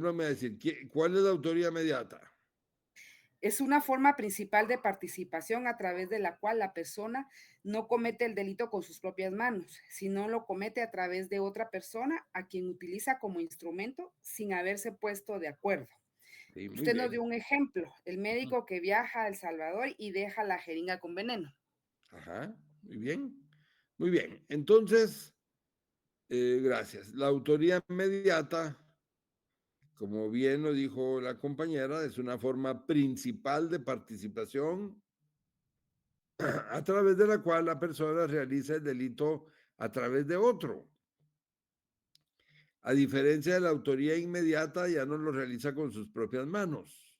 me va a decir, ¿cuál es la autoría mediata? Es una forma principal de participación a través de la cual la persona no comete el delito con sus propias manos, sino lo comete a través de otra persona a quien utiliza como instrumento sin haberse puesto de acuerdo. Sí, muy Usted nos bien. dio un ejemplo, el médico que viaja a El Salvador y deja la jeringa con veneno. Ajá, muy bien. Muy bien. Entonces, gracias. La autoría inmediata, como bien lo dijo la compañera, es una forma principal de participación a través de la cual la persona realiza el delito a través de otro. A diferencia de la autoría inmediata, ya no lo realiza con sus propias manos,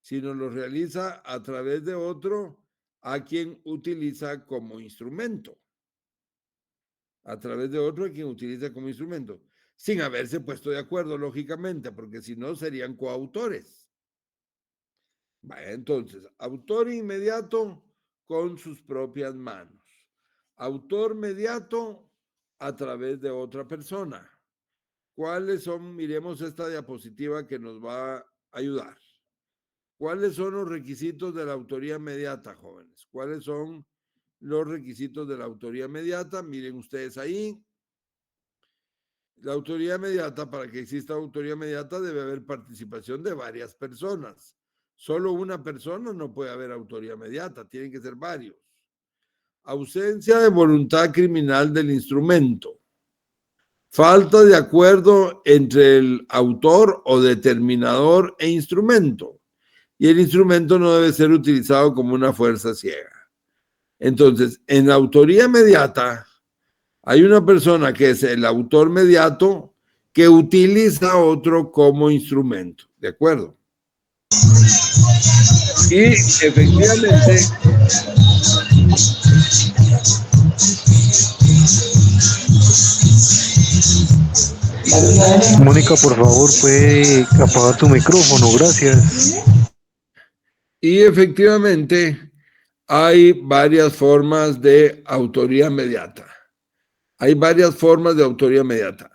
sino lo realiza a través de otro a quien utiliza como instrumento. A través de otro a quien utiliza como instrumento, sin haberse puesto de acuerdo, lógicamente, porque si no serían coautores. Vaya, entonces, autor inmediato con sus propias manos. Autor mediato a través de otra persona. ¿Cuáles son? Miremos esta diapositiva que nos va a ayudar. ¿Cuáles son los requisitos de la autoría mediata, jóvenes? ¿Cuáles son los requisitos de la autoría mediata? Miren ustedes ahí. La autoría mediata, para que exista autoría mediata, debe haber participación de varias personas. Solo una persona no puede haber autoría mediata, tienen que ser varios. Ausencia de voluntad criminal del instrumento. Falta de acuerdo entre el autor o determinador e instrumento. Y el instrumento no debe ser utilizado como una fuerza ciega. Entonces, en la autoría mediata, hay una persona que es el autor mediato que utiliza a otro como instrumento. ¿De acuerdo? Y efectivamente, Mónica, por favor, puede apagar tu micrófono, gracias. y efectivamente hay varias formas de autoría mediata. Hay varias formas de autoría mediata.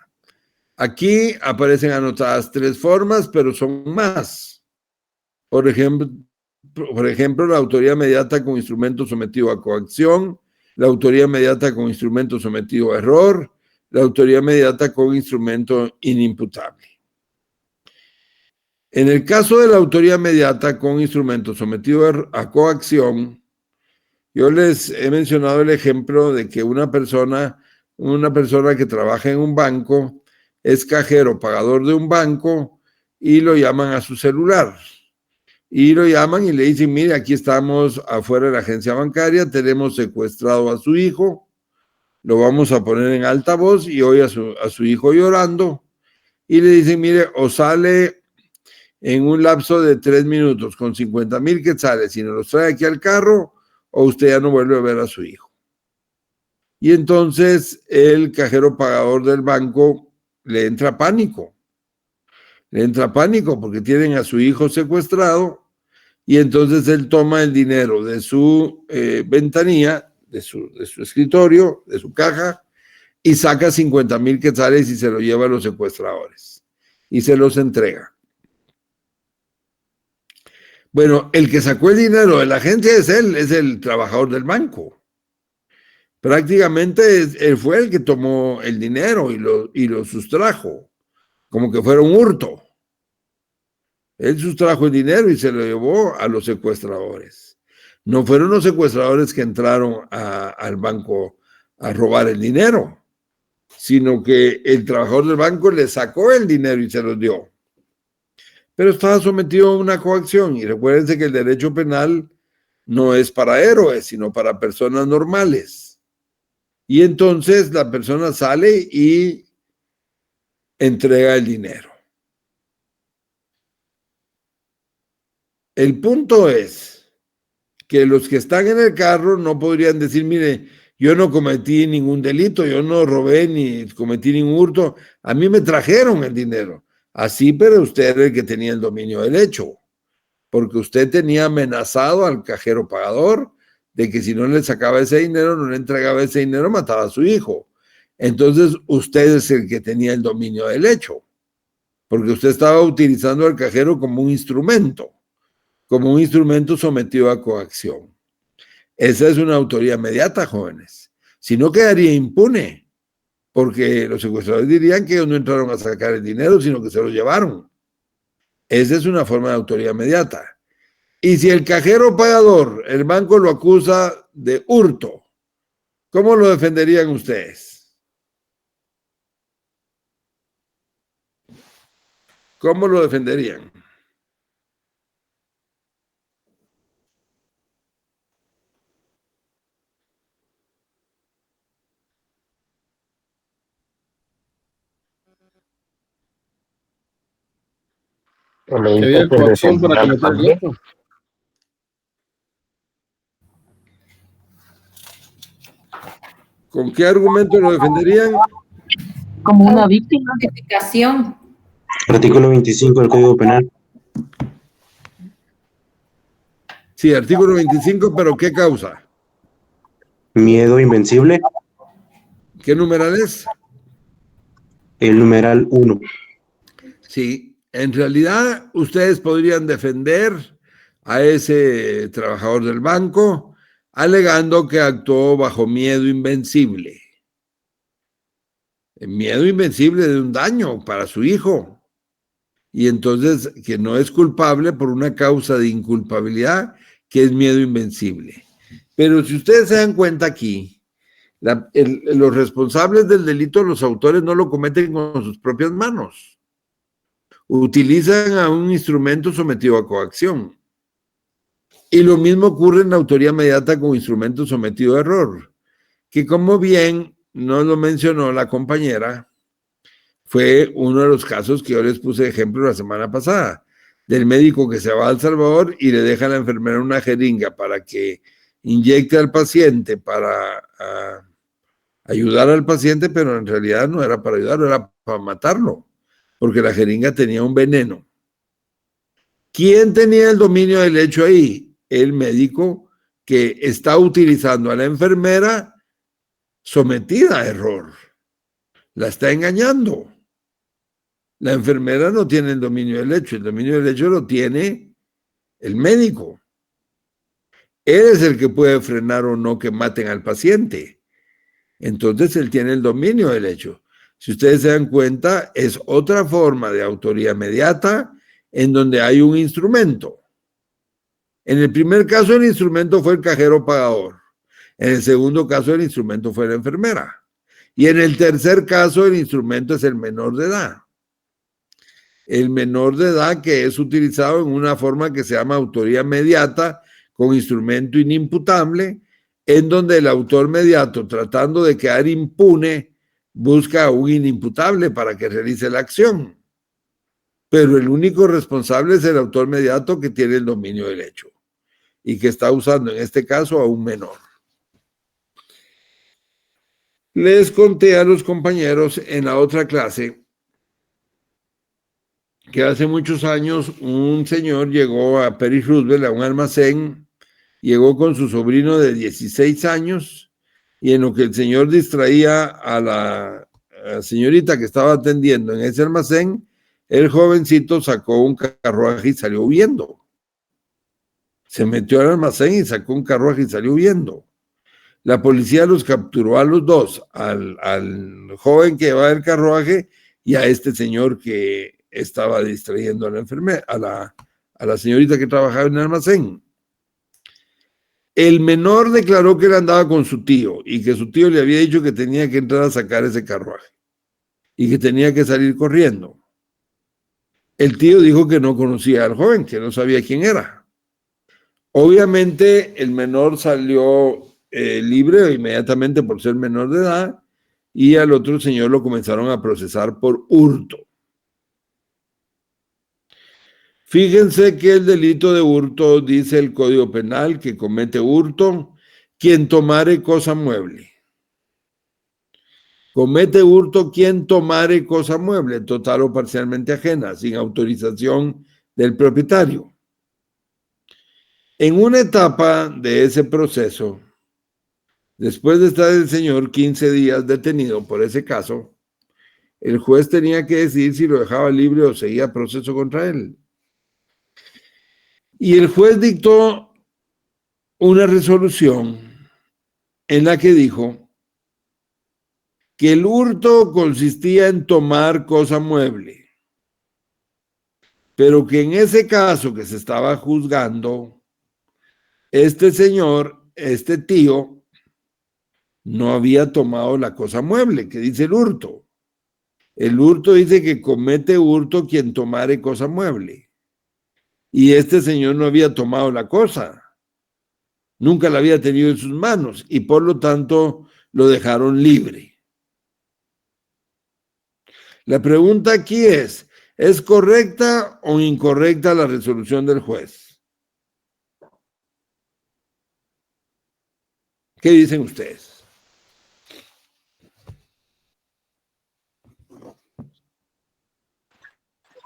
Aquí aparecen anotadas 3 formas, pero son más. Por ejemplo, la autoría mediata con instrumento sometido a coacción, la autoría mediata con instrumento sometido a error, la autoría mediata con instrumento inimputable. En el caso de la autoría mediata con instrumento sometido a coacción, yo les he mencionado el ejemplo de que una persona que trabaja en un banco es cajero, pagador de un banco y lo llaman a su celular. Y lo llaman y le dicen, mire, aquí estamos afuera de la agencia bancaria, tenemos secuestrado a su hijo, lo vamos a poner en altavoz y oye a su hijo llorando. Y le dicen, mire, o sale en un lapso de 3 minutos con 50,000 quetzales y nos los trae aquí al carro, o usted ya no vuelve a ver a su hijo. Y entonces el cajero pagador del banco le entra pánico. Le entra pánico porque tienen a su hijo secuestrado y entonces él toma el dinero de su ventanilla, de su escritorio, de su caja, y saca 50,000 quetzales y se lo lleva a los secuestradores y se los entrega. Bueno, el que sacó el dinero de la agencia es él, es el trabajador del banco. Prácticamente él fue el que tomó el dinero y lo sustrajo, como que fuera un hurto. Él sustrajo el dinero y se lo llevó a los secuestradores. No fueron los secuestradores que entraron al banco a robar el dinero, sino que el trabajador del banco le sacó el dinero y se los dio. Pero estaba sometido a una coacción y recuérdense que el derecho penal no es para héroes, sino para personas normales. Y entonces la persona sale y entrega el dinero. El punto es que los que están en el carro no podrían decir, mire, yo no cometí ningún delito, yo no robé ni cometí ningún hurto, a mí me trajeron el dinero. Así, pero usted era el que tenía el dominio del hecho, porque usted tenía amenazado al cajero pagador de que si no le sacaba ese dinero, no le entregaba ese dinero, mataba a su hijo. Entonces, usted es el que tenía el dominio del hecho, porque usted estaba utilizando al cajero como un instrumento sometido a coacción. Esa es una autoría inmediata, jóvenes. Si no, quedaría impune, porque los secuestradores dirían que ellos no entraron a sacar el dinero, sino que se lo llevaron. Esa es una forma de autoría inmediata. Y si el cajero pagador, el banco lo acusa de hurto, ¿cómo lo defenderían ustedes? ¿Cómo lo defenderían? Que le Que dice había que el coacción para defendido cometer el también. delito. ¿Con qué argumento lo defenderían? Como una víctima. Justificación. Artículo 25 del Código Penal. Sí, artículo 25, pero ¿qué causa? Miedo invencible. ¿Qué numeral es? El numeral 1. Sí, en realidad ustedes podrían defender a ese trabajador del banco alegando que actuó bajo miedo invencible. Miedo invencible de un daño para su hijo. Y entonces que no es culpable por una causa de inculpabilidad que es miedo invencible. Pero si ustedes se dan cuenta aquí, los responsables del delito, los autores, no lo cometen con sus propias manos. Utilizan a un instrumento sometido a coacción. Y lo mismo ocurre en la autoría inmediata con instrumento sometido a error, que como bien nos lo mencionó la compañera, fue uno de los casos que yo les puse de ejemplo la semana pasada, del médico que se va a El Salvador y le deja a la enfermera una jeringa para que inyecte al paciente para ayudar al paciente, pero en realidad no era para ayudarlo, era para matarlo, porque la jeringa tenía un veneno. ¿Quién tenía el dominio del hecho ahí? El médico que está utilizando a la enfermera sometida a error. La está engañando. La enfermera no tiene el dominio del hecho, el dominio del hecho lo tiene el médico. Él es el que puede frenar o no que maten al paciente. Entonces él tiene el dominio del hecho. Si ustedes se dan cuenta, es otra forma de autoría inmediata en donde hay un instrumento. En el primer caso, el instrumento fue el cajero pagador. En el segundo caso, el instrumento fue la enfermera. Y en el tercer caso, el instrumento es el menor de edad. El menor de edad que es utilizado en una forma que se llama autoría inmediata con instrumento inimputable, en donde el autor mediato, tratando de quedar impune, busca a un inimputable para que realice la acción. Pero el único responsable es el autor mediato que tiene el dominio del hecho y que está usando en este caso a un menor. Les conté a los compañeros en la otra clase que hace muchos años un señor llegó a Peri Roosevelt a un almacén, llegó con su sobrino de 16 años y en lo que el señor distraía a la señorita que estaba atendiendo en ese almacén, el jovencito sacó un carruaje y salió huyendo. Se metió al almacén y sacó un carruaje y salió huyendo. La policía los capturó a los dos, al joven que llevaba el carruaje y a este señor que estaba distrayendo a la enfermera, a la señorita que trabajaba en el almacén. El menor declaró que él andaba con su tío y que su tío le había dicho que tenía que entrar a sacar ese carruaje y que tenía que salir corriendo. El tío dijo que no conocía al joven, que no sabía quién era. Obviamente el menor salió libre inmediatamente por ser menor de edad y al otro señor lo comenzaron a procesar por hurto. Fíjense que el delito de hurto, dice el Código Penal, que comete hurto quien tomare cosa mueble. Comete hurto quien tomare cosa mueble, total o parcialmente ajena, sin autorización del propietario. En una etapa de ese proceso, después de estar el señor 15 días detenido por ese caso, el juez tenía que decidir si lo dejaba libre o seguía proceso contra él. Y el juez dictó una resolución en la que dijo que el hurto consistía en tomar cosa mueble, pero que en ese caso que se estaba juzgando, este señor, este tío, no había tomado la cosa mueble, que dice el hurto. El hurto dice que comete hurto quien tomare cosa mueble. Y este señor no había tomado la cosa. Nunca la había tenido en sus manos y por lo tanto lo dejaron libre. La pregunta aquí ¿es correcta o incorrecta la resolución del juez? ¿Qué dicen ustedes?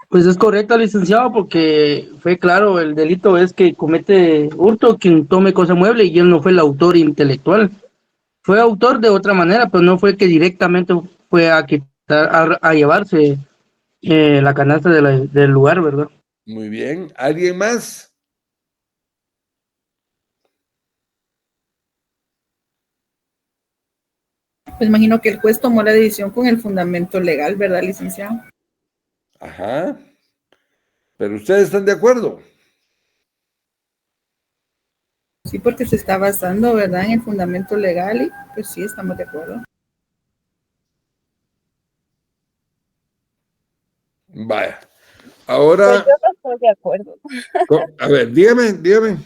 Pues es correcto, licenciado, porque fue claro, el delito es que comete hurto quien tome cosa mueble y él no fue el autor intelectual. Fue autor de otra manera, pero no fue que directamente fue a quitar, a llevarse la canasta del lugar, ¿verdad? Muy bien. ¿Alguien más? Pues imagino que el juez tomó la decisión con el fundamento legal, ¿verdad, licenciado? Ajá. Pero ustedes están de acuerdo. Sí, porque se está basando, ¿verdad?, en el fundamento legal y pues sí, estamos de acuerdo. Vaya. Pues Ahora, yo no estoy de acuerdo. a ver, dígame.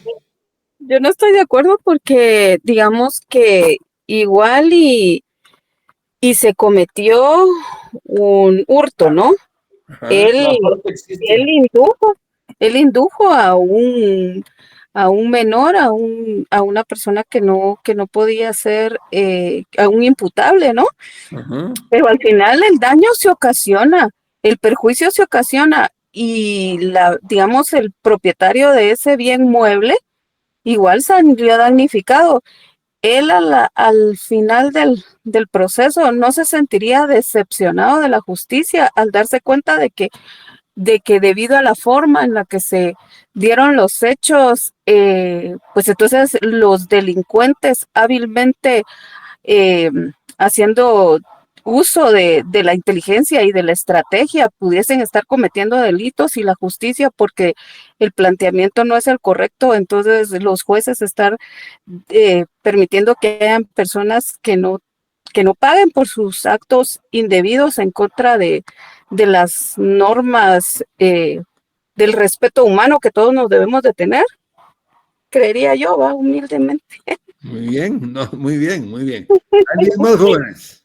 Yo no estoy de acuerdo porque digamos que igual y se cometió un hurto, ¿no? Ajá. Él indujo a un menor, a una persona que no podía ser, a un imputable, ¿no? Ajá. Pero al final el daño se ocasiona, el perjuicio se ocasiona y digamos, el propietario de ese bien mueble igual salió damnificado. Él al final del proceso no se sentiría decepcionado de la justicia al darse cuenta de que debido a la forma en la que se dieron los hechos, pues entonces los delincuentes hábilmente haciendo uso de la inteligencia y de la estrategia pudiesen estar cometiendo delitos y la justicia, porque el planteamiento no es el correcto, entonces los jueces están permitiendo que hayan personas que no paguen por sus actos indebidos en contra de las normas del respeto humano que todos nos debemos de tener, creería yo, va, humildemente. Muy bien, no, muy bien. ¿Alguien más, jóvenes?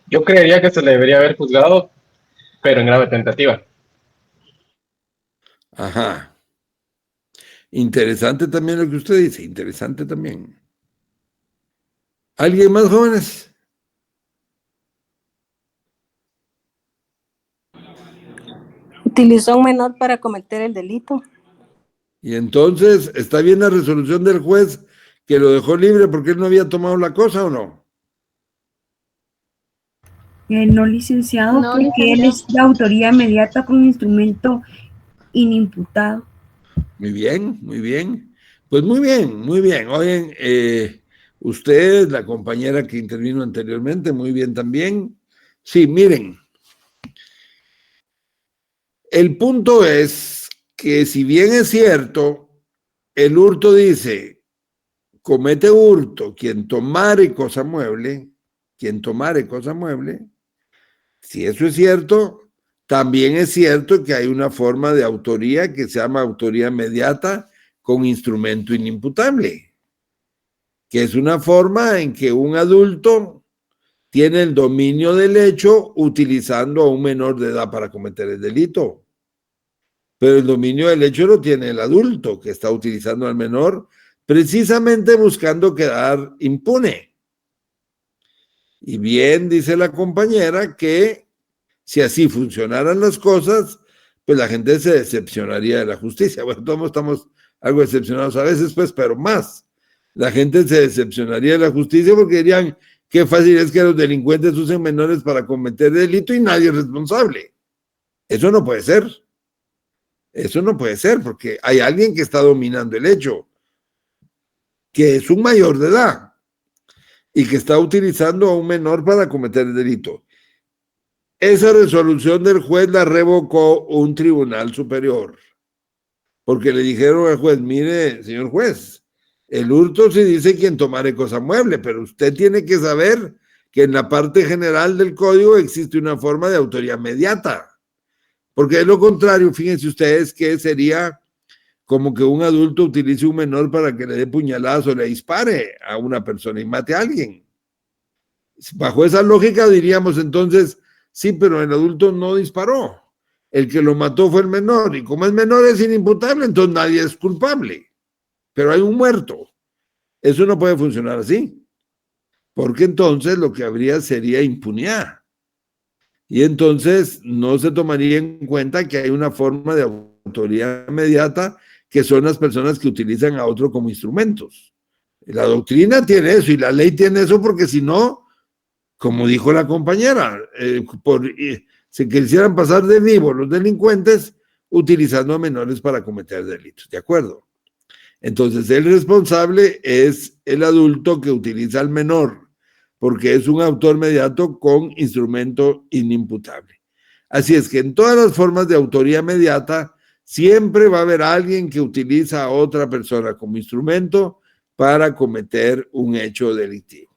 Yo creería que se le debería haber juzgado, pero en grave tentativa. Ajá. Interesante también lo que usted dice, interesante también. ¿Alguien más, jóvenes? Utilizó un menor para cometer el delito. Y entonces, ¿está bien la resolución del juez que lo dejó libre porque él no había tomado la cosa o no? No, licenciado, No, porque él es de autoría inmediata con instrumento inimputado. Muy bien. Pues muy bien. Oigan, usted, la compañera que intervino anteriormente, muy bien también. Sí, miren. El punto es que si bien es cierto, el hurto dice, comete hurto quien tomare cosa mueble, si eso es cierto, también es cierto que hay una forma de autoría que se llama autoría inmediata con instrumento inimputable, que es una forma en que un adulto tiene el dominio del hecho utilizando a un menor de edad para cometer el delito. Pero el dominio del hecho lo tiene el adulto que está utilizando al menor precisamente buscando quedar impune. Y bien dice la compañera que si así funcionaran las cosas, pues la gente se decepcionaría de la justicia. Bueno, todos estamos algo decepcionados a veces, pues, pero más. La gente se decepcionaría de la justicia porque dirían, qué fácil es que los delincuentes usen menores para cometer delito y nadie es responsable. Eso no puede ser. Eso no puede ser porque hay alguien que está dominando el hecho, que es un mayor de edad y que está utilizando a un menor para cometer el delito. Esa resolución del juez la revocó un tribunal superior, porque le dijeron al juez, mire, señor juez, el hurto se dice quien tomare cosa mueble, pero usted tiene que saber que en la parte general del código existe una forma de autoría mediata, porque de lo contrario, fíjense ustedes que sería como que un adulto utilice un menor para que le dé puñaladas o le dispare a una persona y mate a alguien. Bajo esa lógica diríamos entonces, sí, pero el adulto no disparó. El que lo mató fue el menor y como el menor es inimputable, entonces nadie es culpable. Pero hay un muerto. Eso no puede funcionar así, porque entonces lo que habría sería impunidad. Y entonces no se tomaría en cuenta que hay una forma de autoría inmediata que son las personas que utilizan a otro como instrumentos. La doctrina tiene eso y la ley tiene eso porque si no, como dijo la compañera, se quisieran pasar de vivo los delincuentes utilizando a menores para cometer delitos, ¿de acuerdo? Entonces el responsable es el adulto que utiliza al menor, porque es un autor mediato con instrumento inimputable. Así es que en todas las formas de autoría mediata, siempre va a haber alguien que utiliza a otra persona como instrumento para cometer un hecho delictivo.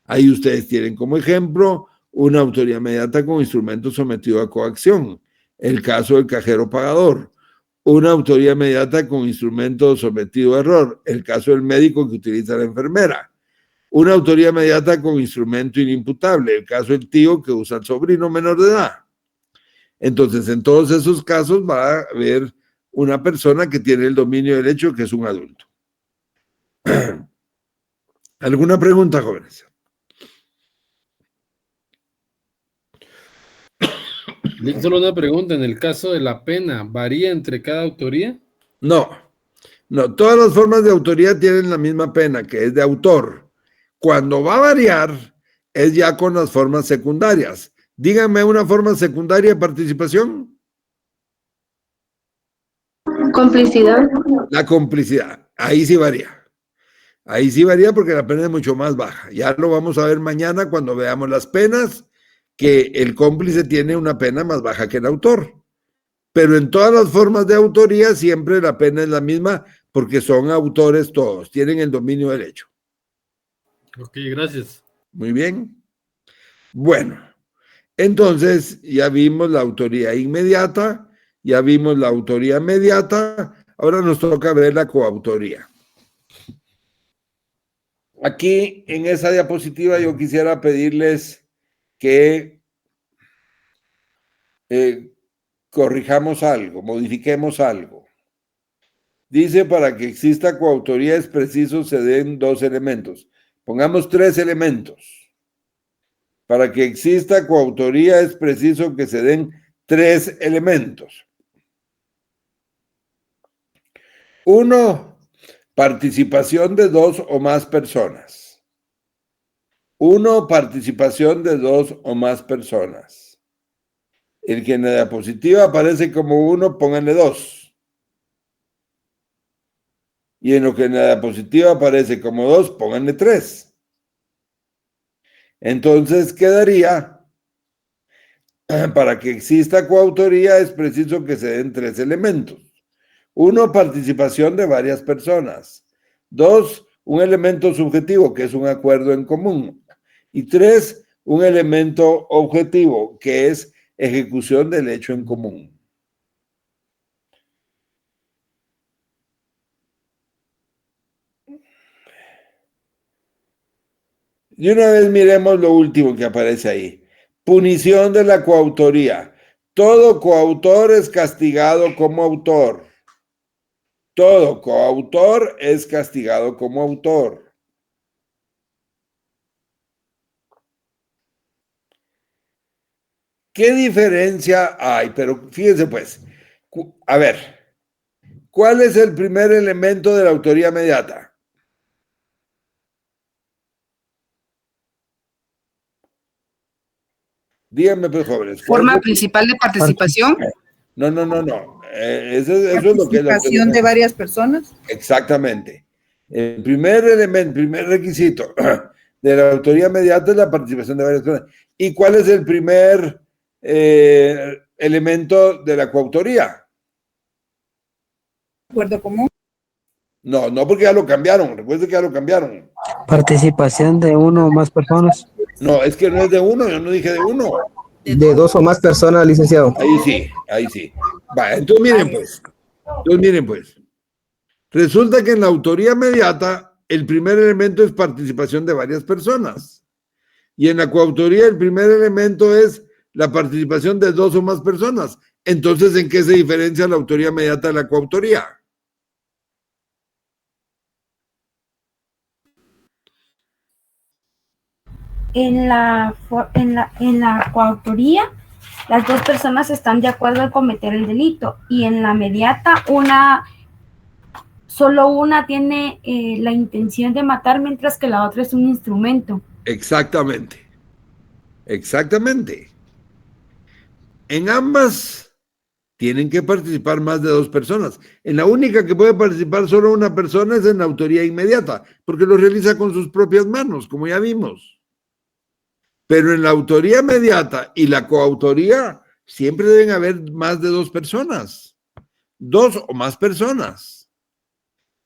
Ahí ustedes tienen como ejemplo una autoría mediata con instrumento sometido a coacción, el caso del cajero pagador. Una autoría mediata con instrumento sometido a error, el caso del médico que utiliza a la enfermera. Una autoría mediata con instrumento inimputable, el caso del tío que usa al sobrino menor de edad. Entonces, en todos esos casos va a haber una persona que tiene el dominio del hecho, que es un adulto. ¿Alguna pregunta, jóvenes? Solo una pregunta, en el caso de la pena, ¿varía entre cada autoría? No, no, todas las formas de autoría tienen la misma pena, que es de autor. Cuando va a variar, es ya con las formas secundarias. Díganme una forma secundaria de participación. Complicidad. La complicidad. Ahí sí varía. Ahí sí varía porque la pena es mucho más baja. Ya lo vamos a ver mañana cuando veamos las penas, que el cómplice tiene una pena más baja que el autor. Pero en todas las formas de autoría siempre la pena es la misma porque son autores todos, tienen el dominio del hecho. Ok, gracias. Muy bien. Bueno, entonces ya vimos la autoría inmediata, ya vimos la autoría mediata, ahora nos toca ver la coautoría. Aquí en esa diapositiva yo quisiera pedirles que corrijamos algo, modifiquemos algo. Dice, para que exista coautoría es preciso se den dos elementos. Pongamos tres elementos. Para que exista coautoría es preciso que se den tres elementos. Uno, participación de dos o más personas. Uno, participación de dos o más personas. El que en la diapositiva aparece como uno, pónganle dos. Y en lo que en la diapositiva aparece como dos, pónganle tres. Entonces quedaría, para que exista coautoría es preciso que se den tres elementos. Uno, participación de varias personas. Dos, un elemento subjetivo, que es un acuerdo en común. Y tres, un elemento objetivo, que es ejecución del hecho en común. Y una vez miremos lo último que aparece ahí. Punición de la coautoría. Todo coautor es castigado como autor. Todo coautor es castigado como autor. ¿Qué diferencia hay? Pero fíjense pues, a ver, ¿cuál es el primer elemento de la autoría mediata? Díganme, pues, jóvenes. ¿cuál Forma fue? principal de participación. No. Eso es lo que es la Participación de varias personas. Exactamente. El primer elemento, primer requisito de la autoría mediata es la participación de varias personas. ¿Y cuál es el primer elemento de la coautoría? Acuerdo común. No, porque ya lo cambiaron. Recuerden que ya lo cambiaron. Participación de uno o más personas. No, es que no es de uno, yo no dije de uno. De dos o más personas, licenciado. Ahí sí. Va, entonces miren pues. Resulta que en la autoría mediata el primer elemento es participación de varias personas. Y en la coautoría el primer elemento es la participación de dos o más personas. Entonces, ¿en qué se diferencia la autoría mediata de la coautoría? En la coautoría, las dos personas están de acuerdo en cometer el delito y en la mediata solo una tiene la intención de matar mientras que la otra es un instrumento. Exactamente. En ambas tienen que participar más de dos personas. En la única que puede participar solo una persona es en la autoría inmediata, porque lo realiza con sus propias manos, como ya vimos. Pero en la autoría mediata y la coautoría siempre deben haber más de dos personas, dos o más personas.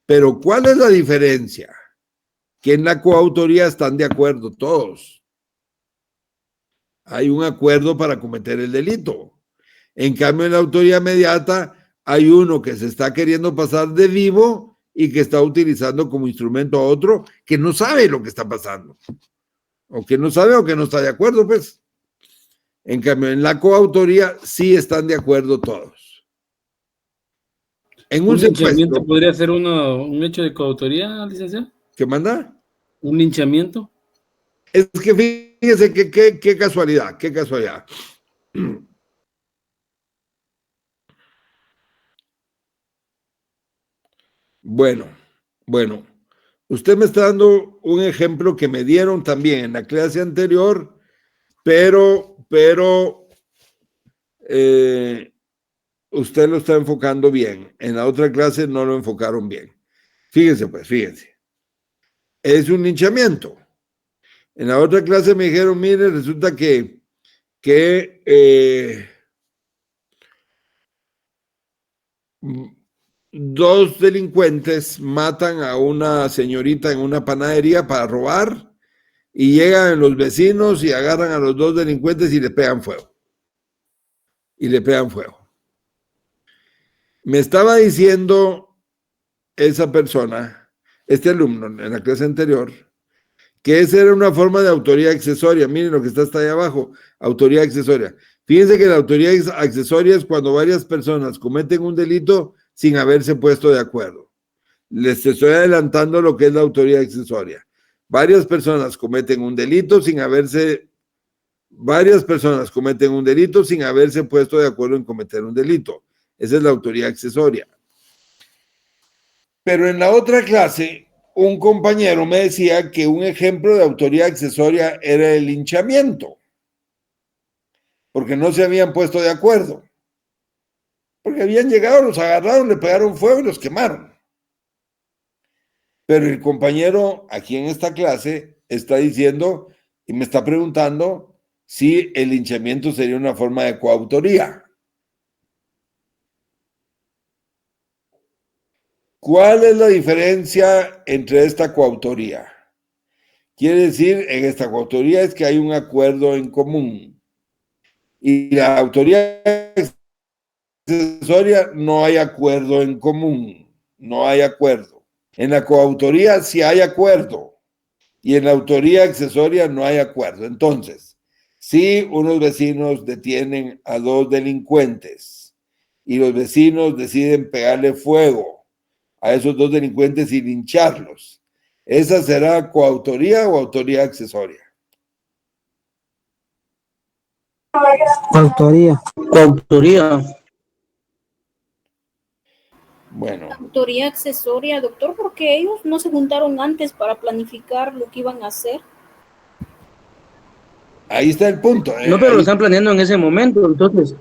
Pero ¿cuál es la diferencia? Que en la coautoría están de acuerdo todos. Hay un acuerdo para cometer el delito. En cambio, en la autoría mediata hay uno que se está queriendo pasar de vivo y que está utilizando como instrumento a otro que no sabe lo que está pasando. O que no sabe o que no está de acuerdo, pues. En cambio, en la coautoría sí están de acuerdo todos. En ¿Un linchamiento podría ser un hecho de coautoría, licenciado? ¿Qué manda? ¿Un linchamiento? Es que fíjese que qué casualidad. Bueno. Usted me está dando un ejemplo que me dieron también en la clase anterior, pero usted lo está enfocando bien. En la otra clase no lo enfocaron bien. Fíjense. Es un linchamiento. En la otra clase me dijeron, mire, resulta que dos delincuentes matan a una señorita en una panadería para robar y llegan los vecinos y agarran a los dos delincuentes y le pegan fuego. Me estaba diciendo esa persona, este alumno en la clase anterior, que esa era una forma de autoría accesoria. Miren lo que está hasta ahí abajo, autoría accesoria. Fíjense que la autoría accesoria es cuando varias personas cometen un delito sin haberse puesto de acuerdo. Les estoy adelantando lo que es la autoría accesoria. Varias personas cometen un delito sin haberse puesto de acuerdo en cometer un delito. Esa es la autoría accesoria. Pero en la otra clase, un compañero me decía que un ejemplo de autoría accesoria era el linchamiento, porque no se habían puesto de acuerdo. Porque habían llegado, los agarraron, le pegaron fuego y los quemaron. Pero el compañero aquí en esta clase está diciendo y me está preguntando si el linchamiento sería una forma de coautoría. ¿Cuál es la diferencia entre esta coautoría? Quiere decir, en esta coautoría es que hay un acuerdo en común. Y la autoría accesoria no hay acuerdo en común. No hay acuerdo. En la coautoría sí hay acuerdo. Y en la autoría accesoria no hay acuerdo. Entonces, si unos vecinos detienen a dos delincuentes y los vecinos deciden pegarle fuego a esos dos delincuentes y lincharlos, ¿esa será coautoría o autoría accesoria? Coautoría. Bueno. Autoría accesoria, doctor, porque ellos no se juntaron antes para planificar lo que iban a hacer. Ahí está el punto. No, pero lo están planeando en ese momento, entonces.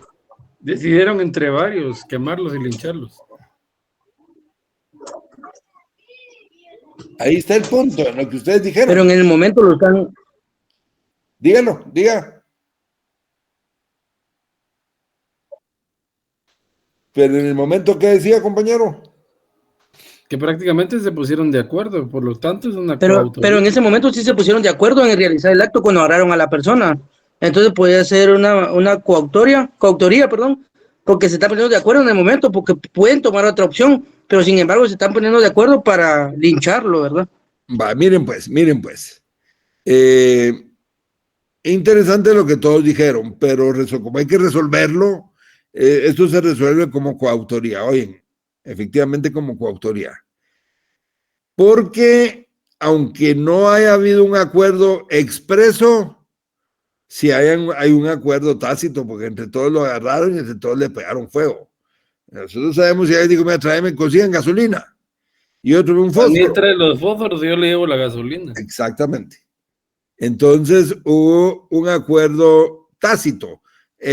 Decidieron entre varios quemarlos y lincharlos. Ahí está el punto, en lo que ustedes dijeron. Pero en el momento lo están... Dígalo, diga. Pero en el momento, ¿qué decía, compañero? Que prácticamente se pusieron de acuerdo, por lo tanto es una Pero coautoría. en ese momento sí se pusieron de acuerdo en realizar el acto cuando agarraron a la persona. Entonces puede ser una coautoría, perdón, porque se están poniendo de acuerdo en el momento, porque pueden tomar otra opción, pero sin embargo se están poniendo de acuerdo para lincharlo, ¿verdad? Va, miren pues. Interesante lo que todos dijeron, pero como hay que resolverlo, esto se resuelve como coautoría, oyen, efectivamente como coautoría. Porque aunque no haya habido un acuerdo expreso, sí hay un acuerdo tácito, porque entre todos lo agarraron y entre todos le pegaron fuego. Nosotros sabemos si alguien dijo, mira, tráeme, consigan gasolina. Y otro un fósforo. También trae los fósforos y yo le llevo la gasolina. Exactamente. Entonces hubo un acuerdo tácito.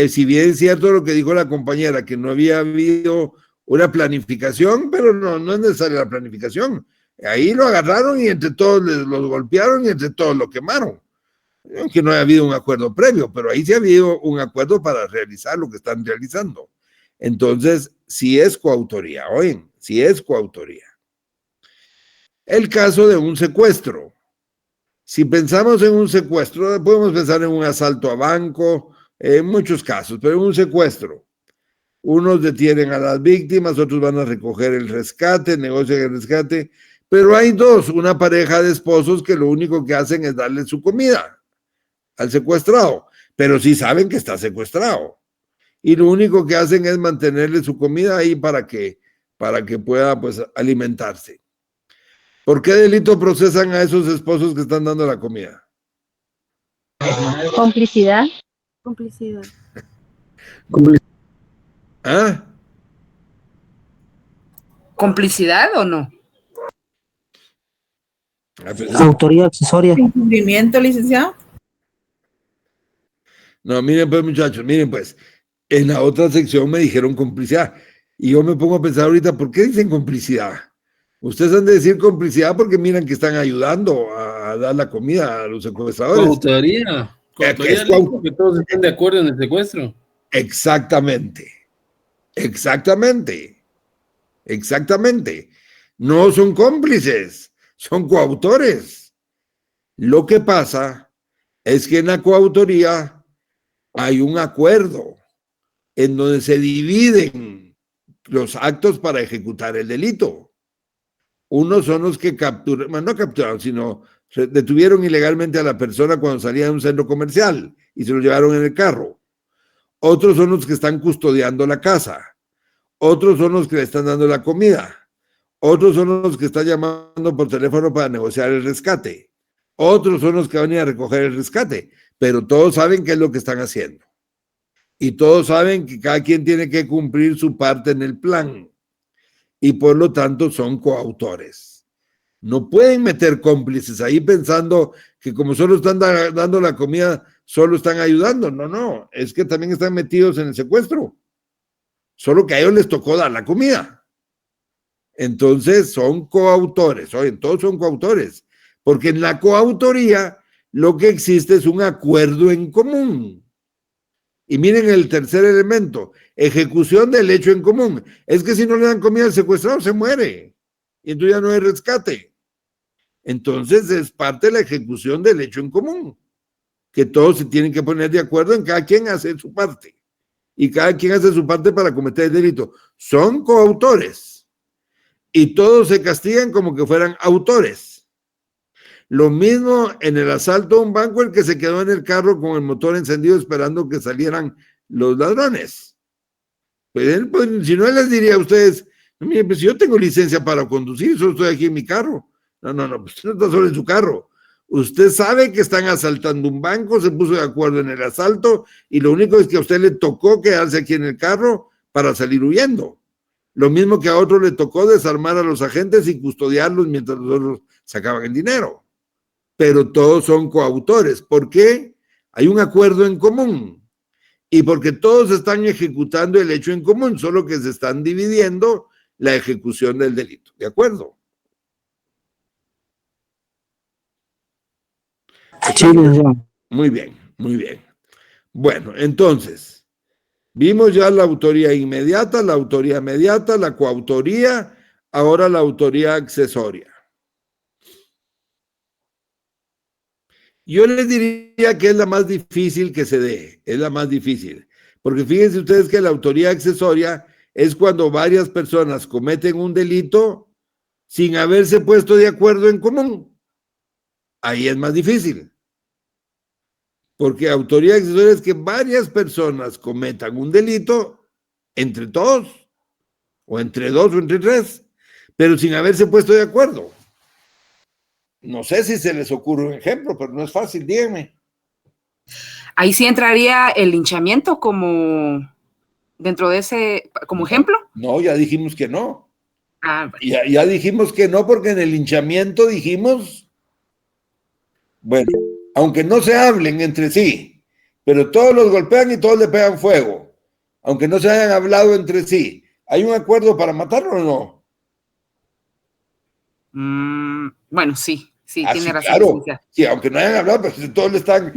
Si bien es cierto lo que dijo la compañera, que no había habido una planificación, pero no es necesaria la planificación. Ahí lo agarraron y entre todos los golpearon y entre todos lo quemaron. Aunque no haya habido un acuerdo previo, pero ahí sí ha habido un acuerdo para realizar lo que están realizando. Entonces, sí es coautoría, oyen, sí es coautoría. El caso de un secuestro. Si pensamos en un secuestro, podemos pensar en un asalto a banco, en muchos casos, pero en un secuestro. Unos detienen a las víctimas, otros van a recoger el rescate, negocian el rescate, pero hay dos, una pareja de esposos que lo único que hacen es darle su comida al secuestrado, pero sí saben que está secuestrado. Y lo único que hacen es mantenerle su comida ahí para que pueda pues alimentarse. ¿Por qué delito procesan a esos esposos que están dando la comida? Complicidad. ¿Ah? ¿Complicidad o no? Autoría accesoria. Incumplimiento, licenciado. No, miren pues, muchachos, miren pues. En la otra sección me dijeron complicidad. Y yo me pongo a pensar ahorita, ¿por qué dicen complicidad? Ustedes han de decir complicidad porque miran que están ayudando a dar la comida a los secuestradores. Coautoría. Coautoría que todos estén de acuerdo en el secuestro. Exactamente. No son cómplices, son coautores. Lo que pasa es que en la coautoría hay un acuerdo en donde se dividen los actos para ejecutar el delito. Unos son los que no capturaron, sino detuvieron ilegalmente a la persona cuando salía de un centro comercial y se lo llevaron en el carro. Otros son los que están custodiando la casa. Otros son los que le están dando la comida. Otros son los que están llamando por teléfono para negociar el rescate. Otros son los que van a ir a recoger el rescate. Pero todos saben qué es lo que están haciendo. Y todos saben que cada quien tiene que cumplir su parte en el plan. Y por lo tanto son coautores. No pueden meter cómplices ahí pensando que como solo están dando la comida, solo están ayudando. No, es que también están metidos en el secuestro. Solo que a ellos les tocó dar la comida. Entonces son coautores. Oye, todos son coautores. Porque en la coautoría lo que existe es un acuerdo en común. Y miren el tercer elemento, ejecución del hecho en común. Es que si no le dan comida al secuestrado, se muere. Y entonces ya no hay rescate. Entonces es parte de la ejecución del hecho en común. Que todos se tienen que poner de acuerdo en cada quien hace su parte. Y cada quien hace su parte para cometer el delito. Son coautores. Y todos se castigan como que fueran autores. Lo mismo en el asalto a un banco, el que se quedó en el carro con el motor encendido esperando que salieran los ladrones. Pues si no, les diría a ustedes, mire, pues yo tengo licencia para conducir, solo estoy aquí en mi carro. No, pues usted no está solo en su carro. Usted sabe que están asaltando un banco, se puso de acuerdo en el asalto y lo único es que a usted le tocó quedarse aquí en el carro para salir huyendo. Lo mismo que a otro le tocó desarmar a los agentes y custodiarlos mientras los otros sacaban el dinero. Pero todos son coautores. ¿Por qué? Hay un acuerdo en común. Y porque todos están ejecutando el hecho en común, solo que se están dividiendo la ejecución del delito. ¿De acuerdo? Sí, licenciado. Muy bien, muy bien. Bueno, entonces, vimos ya la autoría inmediata, la autoría mediata, la coautoría, ahora la autoría accesoria. Yo les diría que es la más difícil que se dé, es la más difícil, porque fíjense ustedes que la autoría accesoria es cuando varias personas cometen un delito sin haberse puesto de acuerdo en común. Ahí es más difícil. Porque autoría accesoria es que varias personas cometan un delito entre todos, o entre dos, o entre tres, pero sin haberse puesto de acuerdo. No sé si se les ocurre un ejemplo, pero no es fácil, díganme. Ahí sí entraría el linchamiento como dentro de ese, como ejemplo. No, ya dijimos que no. Ah, bueno. Ya dijimos que no, porque en el linchamiento dijimos, bueno, aunque no se hablen entre sí, pero todos los golpean y todos le pegan fuego, aunque no se hayan hablado entre sí, ¿hay un acuerdo para matarlo o no? Bueno, sí, tiene razón. Claro, sí, aunque no hayan hablado, pero todos le están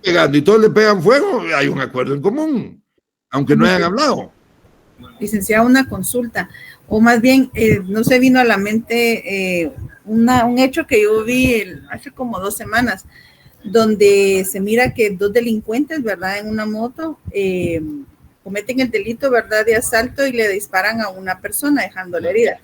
pegando y todos le pegan fuego, hay un acuerdo en común, aunque no hayan hablado. Licenciado, una consulta, o más bien, no se vino a la mente un hecho que yo vi hace como 2 semanas, donde se mira que 2 delincuentes, ¿verdad?, en una moto, cometen el delito, ¿verdad?, de asalto y le disparan a una persona dejándole herida.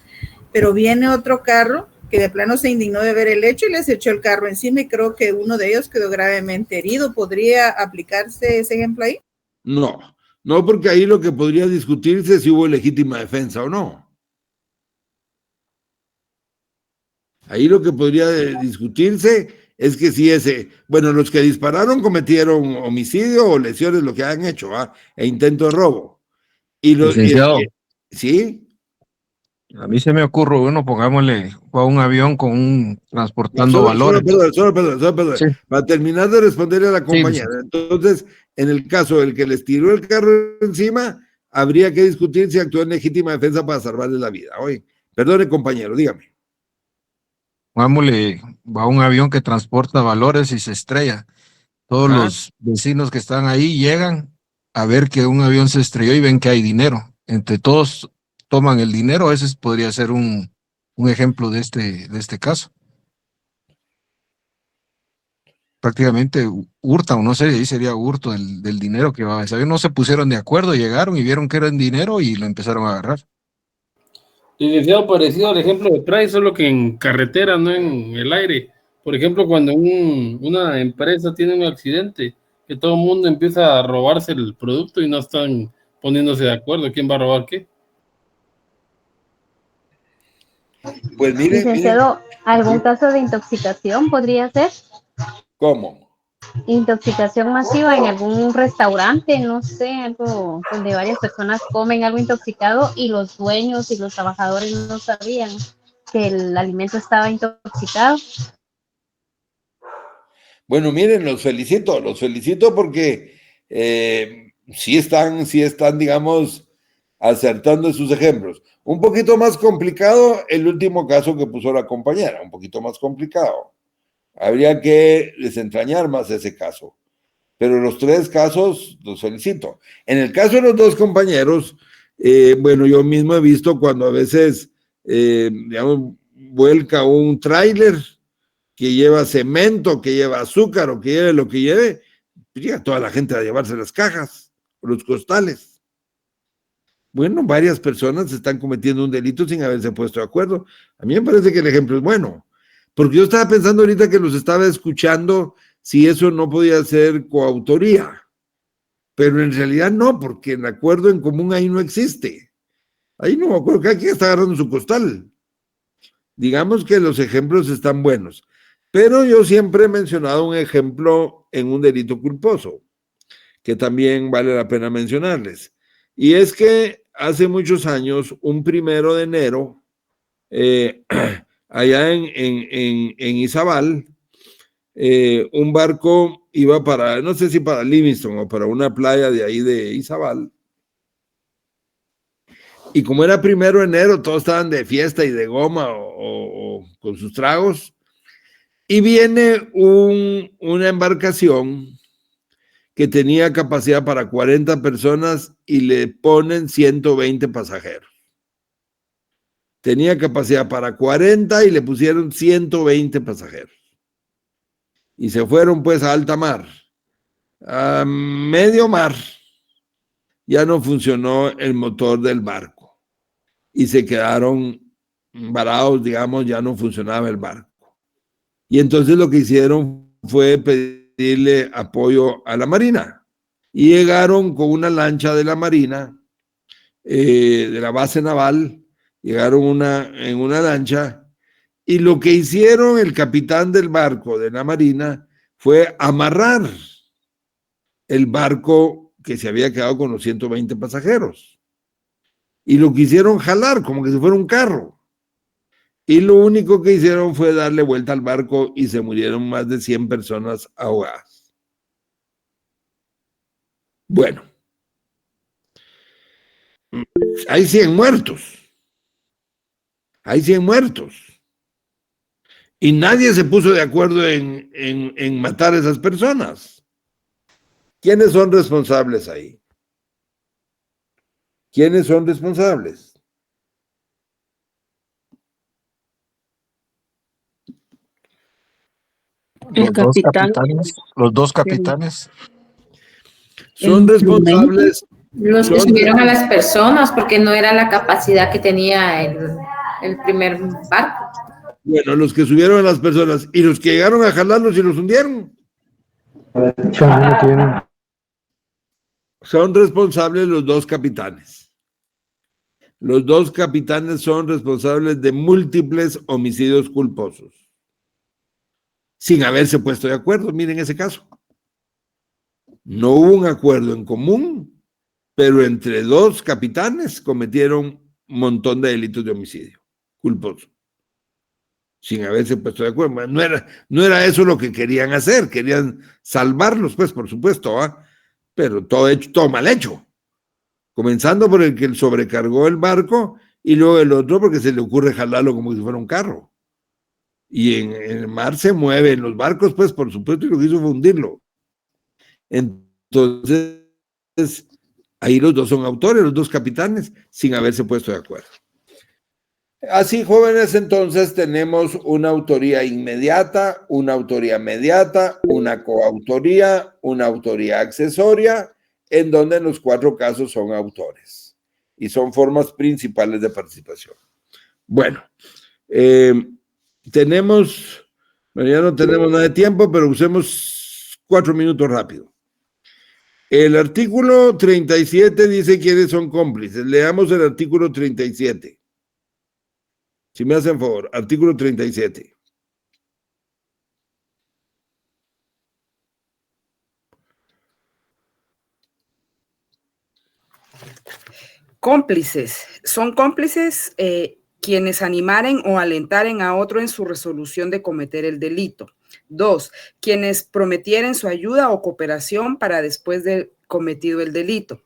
Pero viene otro carro que de plano se indignó de ver el hecho y les echó el carro encima y creo que uno de ellos quedó gravemente herido. ¿Podría aplicarse ese ejemplo ahí? No, porque ahí lo que podría discutirse es si hubo legítima defensa o no. Ahí lo que podría discutirse es que si los que dispararon cometieron homicidio o lesiones, lo que han hecho, e intento de robo. Licenciado, ¿sí? a mí se me ocurre, bueno, pongámosle, fue a un avión transportando valores. Perdón. Sí. Para terminar de responderle a la compañera. Sí. Entonces, en el caso del que les tiró el carro encima, habría que discutir si actuó en legítima defensa para salvarle la vida. Oye, perdone, compañero, dígame. Pongámosle, va un avión que transporta valores y se estrella. Todos los vecinos que están ahí llegan a ver que un avión se estrelló y ven que hay dinero. Entre todos toman el dinero. Ese podría ser un ejemplo de este caso. Prácticamente hurtan, no sé, ahí sería hurto del dinero que va a ese avión. No se pusieron de acuerdo, llegaron y vieron que era en dinero y lo empezaron a agarrar. Licenciado, parecido al ejemplo de Price, solo que en carretera, no en el aire. Por ejemplo, cuando una empresa tiene un accidente, que todo el mundo empieza a robarse el producto y no están poniéndose de acuerdo quién va a robar qué. Pues mire, licenciado, ¿algún caso de intoxicación podría ser? ¿Cómo? Intoxicación masiva en algún restaurante, no sé, algo donde varias personas comen algo intoxicado y los dueños y los trabajadores no sabían que el alimento estaba intoxicado. Bueno, miren, los felicito porque sí están, digamos, acertando sus ejemplos. Un poquito más complicado el último caso que puso la compañera, un poquito más complicado. Habría que desentrañar más ese caso. Pero los 3 casos los felicito. En el caso de los 2 compañeros, yo mismo he visto cuando a veces, vuelca un tráiler que lleva cemento, que lleva azúcar o que lleve lo que lleve, pues llega toda la gente a llevarse las cajas o los costales. Bueno, varias personas están cometiendo un delito sin haberse puesto de acuerdo. A mí me parece que el ejemplo es bueno. Porque yo estaba pensando ahorita que los estaba escuchando si eso no podía ser coautoría, pero en realidad no, porque el acuerdo en común ahí no existe. Ahí no me acuerdo, cada quien está agarrando su costal. Digamos que los ejemplos están buenos, pero yo siempre he mencionado un ejemplo en un delito culposo, que también vale la pena mencionarles. Y es que hace muchos años, un 1 de enero, allá en Izabal, un barco iba para, no sé si para Livingston o para una playa de ahí de Izabal. Y como era 1 de enero, todos estaban de fiesta y de goma o con sus tragos. Y viene una embarcación que tenía capacidad para 40 personas y le ponen 120 pasajeros. Tenía capacidad para 40 y le pusieron 120 pasajeros. Y se fueron pues a alta mar. A medio mar ya no funcionó el motor del barco. Y se quedaron varados, digamos, ya no funcionaba el barco. Y entonces lo que hicieron fue pedirle apoyo a la Marina. Y llegaron con una lancha de la Marina, de la base naval, llegaron en una lancha, y lo que hicieron el capitán del barco de la Marina fue amarrar el barco que se había quedado con los 120 pasajeros. Y lo quisieron jalar como que si fuera un carro. Y lo único que hicieron fue darle vuelta al barco y se murieron más de 100 personas ahogadas. Bueno, hay 100 muertos. Hay 100 muertos. Y nadie se puso de acuerdo en matar a esas personas. ¿Quiénes son responsables ahí? ¿Quiénes son responsables? Los dos capitanes. Son responsables. Los que subieron a las personas, porque no era la capacidad que tenía el primer barco. Bueno, los que subieron a las personas y los que llegaron a jalarlos y los hundieron. Son responsables los dos capitanes. Los dos capitanes son responsables de múltiples homicidios culposos, sin haberse puesto de acuerdo. Miren ese caso. No hubo un acuerdo en común, pero entre dos capitanes cometieron un montón de delitos de homicidio culposo, sin haberse puesto de acuerdo. No era eso lo que querían hacer, querían salvarlos, pues, por supuesto, ¿eh? Pero todo mal hecho. Comenzando por el que sobrecargó el barco y luego el otro porque se le ocurre jalarlo como si fuera un carro. Y en el mar se mueven los barcos, pues, por supuesto, y lo que hizo fue hundirlo. Entonces, ahí los dos son autores, los dos capitanes, sin haberse puesto de acuerdo. Así, jóvenes, entonces tenemos una autoría inmediata, una autoría mediata, una coautoría, una autoría accesoria, en donde en los 4 casos son autores y son formas principales de participación. Bueno, ya no tenemos nada de tiempo, pero usemos 4 minutos rápido. El artículo 37 dice quiénes son cómplices. Leamos el artículo 37. Si me hacen favor, artículo 37. Cómplices. Son cómplices quienes animaren o alentaren a otro en su resolución de cometer el delito. 2. Quienes prometieren su ayuda o cooperación para después de cometido el delito.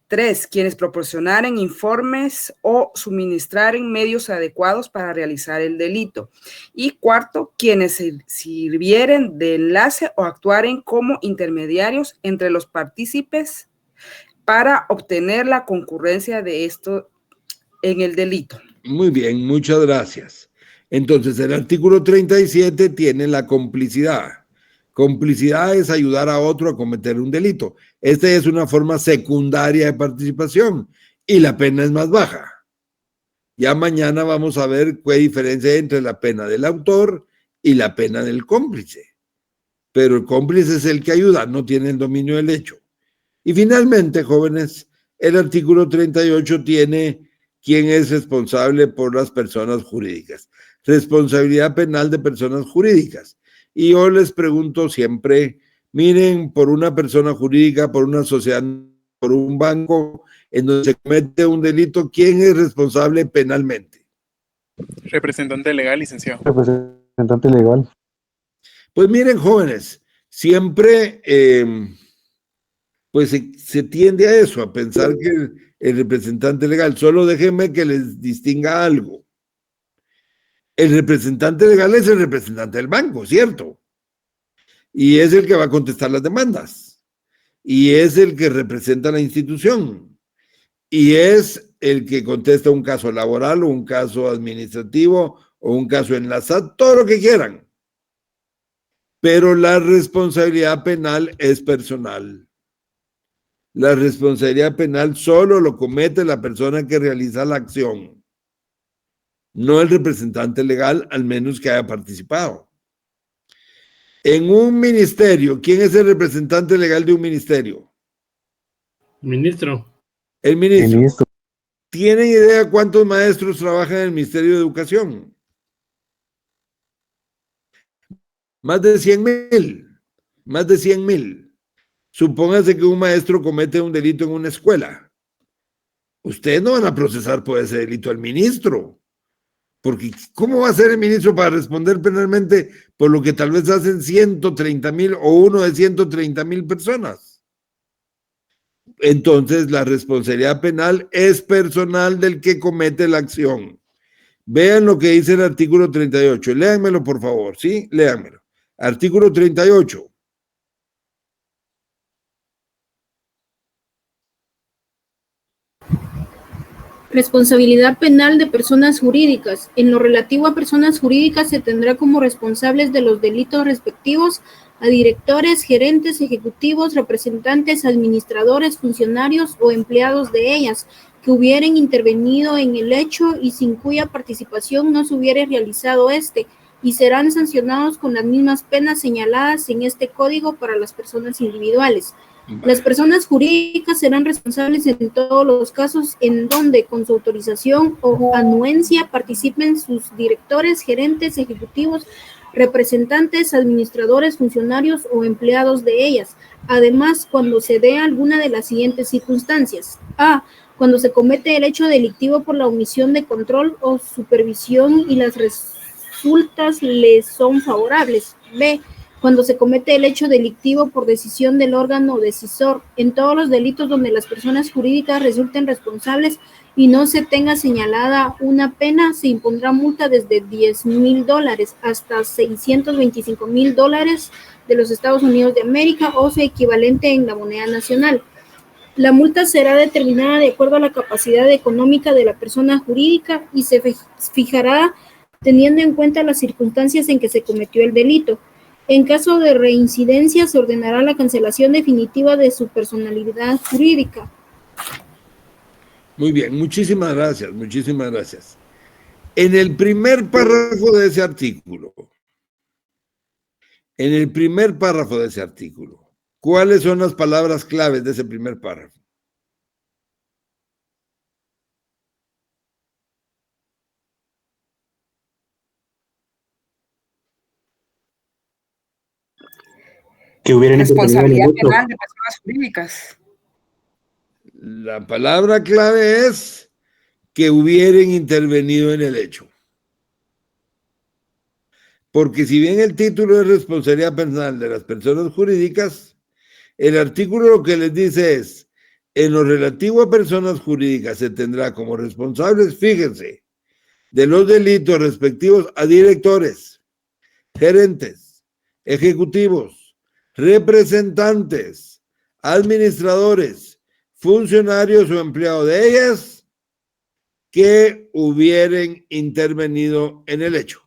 3. Quienes proporcionaren informes o suministraren medios adecuados para realizar el delito. Y 4. Quienes sirvieren de enlace o actuaren como intermediarios entre los partícipes para obtener la concurrencia de esto en el delito. Muy bien, muchas gracias. Entonces, el artículo 37 tiene la complicidad. Complicidad es ayudar a otro a cometer un delito. Esta es una forma secundaria de participación y la pena es más baja. Ya mañana vamos a ver qué diferencia hay entre la pena del autor y la pena del cómplice. Pero el cómplice es el que ayuda, no tiene el dominio del hecho. Y finalmente, jóvenes, el artículo 38 tiene quién es responsable por las personas jurídicas. Responsabilidad penal de personas jurídicas. Y yo les pregunto siempre, miren, por una persona jurídica, por una sociedad, por un banco, en donde se comete un delito, ¿quién es responsable penalmente? Representante legal, licenciado. Representante legal. Pues miren, jóvenes, siempre pues se tiende a eso, a pensar que el representante legal, solo déjenme que les distinga algo. El representante legal es el representante del banco, ¿cierto? Y es el que va a contestar las demandas. Y es el que representa la institución. Y es el que contesta un caso laboral o un caso administrativo o un caso en la SAT, todo lo que quieran. Pero la responsabilidad penal es personal. La responsabilidad penal solo lo comete la persona que realiza la acción, no el representante legal, al menos que haya participado. En un ministerio, ¿quién es el representante legal de un ministerio? Ministro. El ministro. ¿Tienen idea cuántos maestros trabajan en el Ministerio de Educación? Más de 100,000. Más de 100,000. Supóngase que un maestro comete un delito en una escuela. Ustedes no van a procesar por ese delito al ministro. Porque ¿cómo va a ser el ministro para responder penalmente por lo que tal vez hacen 130,000 o uno de 130,000 personas? Entonces la responsabilidad penal es personal del que comete la acción. Vean lo que dice el artículo 38. Léanmelo, por favor, ¿sí? Léanmelo. Artículo 38. Responsabilidad penal de personas jurídicas. En lo relativo a personas jurídicas se tendrá como responsables de los delitos respectivos a directores, gerentes, ejecutivos, representantes, administradores, funcionarios o empleados de ellas que hubieren intervenido en el hecho y sin cuya participación no se hubiere realizado y serán sancionados con las mismas penas señaladas en este código para las personas individuales. Las personas jurídicas serán responsables en todos los casos en donde con su autorización o anuencia participen sus directores, gerentes, ejecutivos, representantes, administradores, funcionarios o empleados de ellas. Además, cuando se dé alguna de las siguientes circunstancias. A. Cuando se comete el hecho delictivo por la omisión de control o supervisión y las resultas les son favorables. B. Cuando se comete el hecho delictivo por decisión del órgano decisor, en todos los delitos donde las personas jurídicas resulten responsables y no se tenga señalada una pena, se impondrá multa desde $10,000 hasta $625,000 de los Estados Unidos de América o su equivalente en la moneda nacional. La multa será determinada de acuerdo a la capacidad económica de la persona jurídica y se fijará teniendo en cuenta las circunstancias en que se cometió el delito. En caso de reincidencia, se ordenará la cancelación definitiva de su personalidad jurídica. Muy bien, muchísimas gracias, muchísimas gracias. En el primer párrafo de ese artículo, ¿cuáles son las palabras claves de ese primer párrafo? Que hubieran responsabilidad penal de personas jurídicas. La palabra clave es que hubieran intervenido en el hecho. Porque si bien el título es responsabilidad penal de las personas jurídicas, el artículo lo que les dice es, en lo relativo a personas jurídicas se tendrá como responsables, fíjense, de los delitos respectivos a directores, gerentes, ejecutivos, representantes, administradores, funcionarios o empleados de ellas que hubieran intervenido en el hecho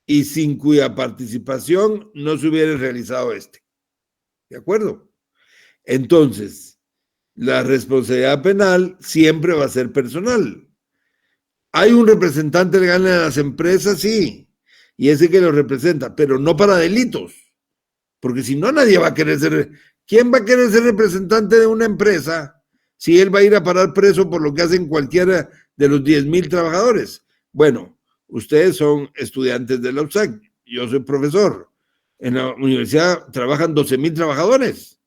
y sin cuya participación no se hubiera realizado este. ¿De acuerdo? Entonces, la responsabilidad penal siempre va a ser personal. ¿Hay un representante legal en las empresas? Sí, y ese que lo representa, pero no para delitos. Porque si no, nadie va a querer ser... ¿Quién va a querer ser representante de una empresa si él va a ir a parar preso por lo que hacen cualquiera de los 10,000 trabajadores? Bueno, ustedes son estudiantes de la USAC, yo soy profesor. En la universidad trabajan 12,000 trabajadores.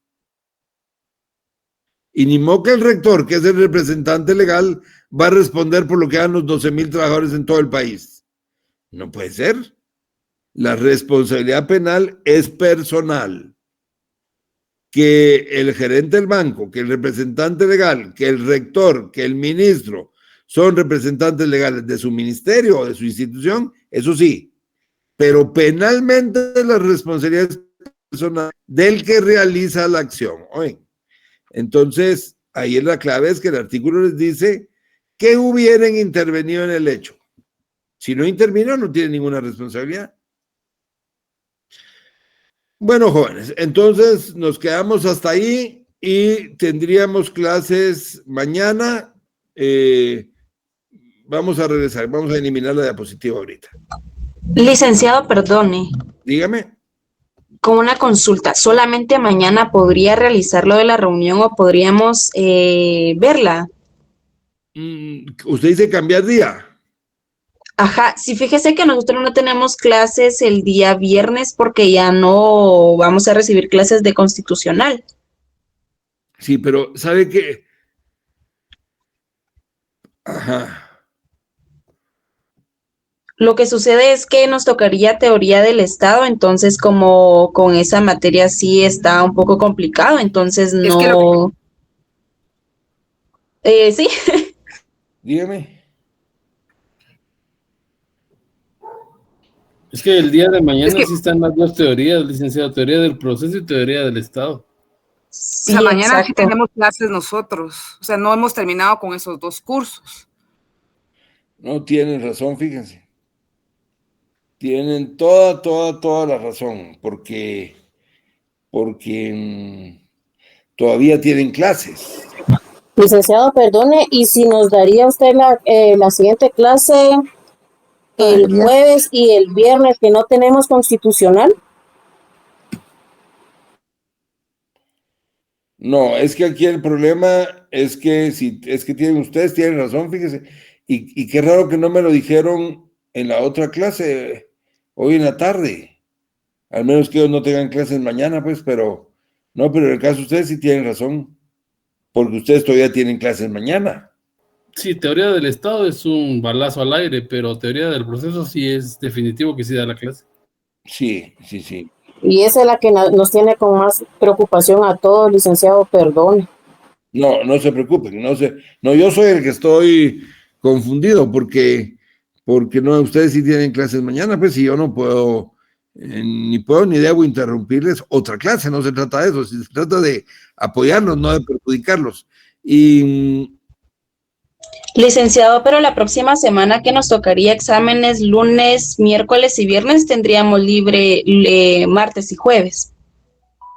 Y ni modo que el rector, que es el representante legal, va a responder por lo que hagan los 12,000 trabajadores en todo el país. No puede ser. La responsabilidad penal es personal. Que el gerente del banco, que el representante legal, que el rector, que el ministro son representantes legales de su ministerio o de su institución, eso sí, pero penalmente la responsabilidad es personal del que realiza la acción. Oye, entonces, ahí es la clave, es que el artículo les dice que hubieran intervenido en el hecho. Si no intervino, no tiene ninguna responsabilidad. Bueno, jóvenes, entonces nos quedamos hasta ahí y tendríamos clases mañana. Vamos a regresar, vamos a eliminar la diapositiva ahorita. Licenciado, perdone. Dígame. Con una consulta, ¿solamente mañana podría realizar lo de la reunión o podríamos verla? Usted dice cambiar día. Ajá, sí, fíjese que nosotros no tenemos clases el día viernes porque ya no vamos a recibir clases de constitucional. Sí, pero ¿sabe qué? Ajá. Lo que sucede es que nos tocaría teoría del Estado, entonces como con esa materia sí está un poco complicado, entonces no... Sí. Dígame. Es que el día de mañana sí están las dos teorías, licenciado, teoría del proceso y teoría del Estado. Sí, o sea, mañana sí tenemos clases nosotros, o sea, no hemos terminado con esos dos cursos. No tienen razón, fíjense. Tienen toda la razón, porque todavía tienen clases. Licenciado, perdone, y si nos daría usted la siguiente clase el jueves y el viernes que no tenemos constitucional. No, es que aquí el problema es que ustedes tienen razón, fíjese, y qué raro que no me lo dijeron en la otra clase hoy en la tarde, al menos que ellos no tengan clases mañana, pues, pero en el caso de ustedes sí tienen razón, porque ustedes todavía tienen clases mañana. Sí, teoría del Estado es un balazo al aire, pero teoría del proceso sí es definitivo que sí da la clase. Sí. Y esa es la que nos tiene con más preocupación a todos, licenciado, perdone. No se preocupen, no, yo soy el que estoy confundido, porque no, ustedes sí tienen clases mañana, pues, y yo no puedo, ni debo interrumpirles otra clase, no se trata de eso, se trata de apoyarlos, no de perjudicarlos. Licenciado, pero la próxima semana que nos tocaría exámenes lunes, miércoles y viernes tendríamos libre martes y jueves,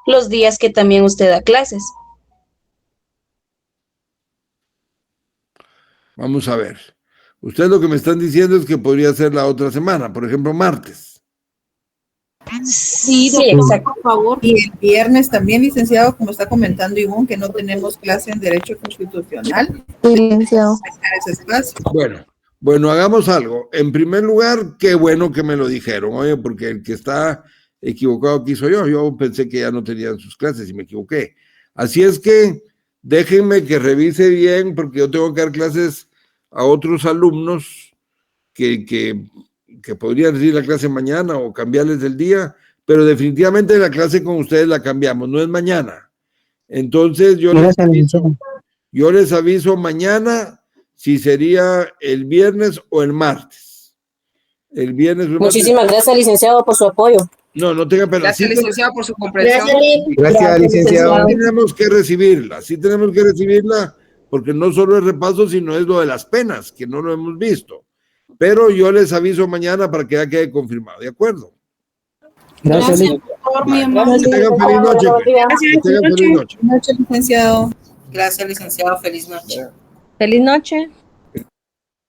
los días que también usted da clases. Vamos a ver. Ustedes lo que me están diciendo es que podría ser la otra semana, por ejemplo, martes. Sí, exacto. Por favor. Y el viernes también, licenciado, como está comentando Ivonne, que no tenemos clase en Derecho Constitucional. Licenciado. Bueno, hagamos algo. En primer lugar, qué bueno que me lo dijeron, oye, porque el que está equivocado aquí soy yo. Yo pensé que ya no tenían sus clases y me equivoqué. Así es que déjenme que revise bien, porque yo tengo que dar clases a otros alumnos que podrían recibir la clase mañana o cambiarles el día, pero definitivamente la clase con ustedes la cambiamos, no es mañana. Entonces yo les aviso mañana si sería el viernes o el martes. El viernes. Muchísimas gracias, licenciado, por su apoyo. No tenga pena. Gracias, licenciado, por su comprensión. Gracias, licenciado. Sí tenemos que recibirla, porque no solo es repaso, sino es lo de las penas, que no lo hemos visto. Pero yo les aviso mañana para que ya quede confirmado, ¿de acuerdo? Gracias por mi amor. Que tengan feliz noche. Que tengan feliz noche. Feliz noche, licenciado. Gracias, licenciado. Feliz noche. Feliz noche.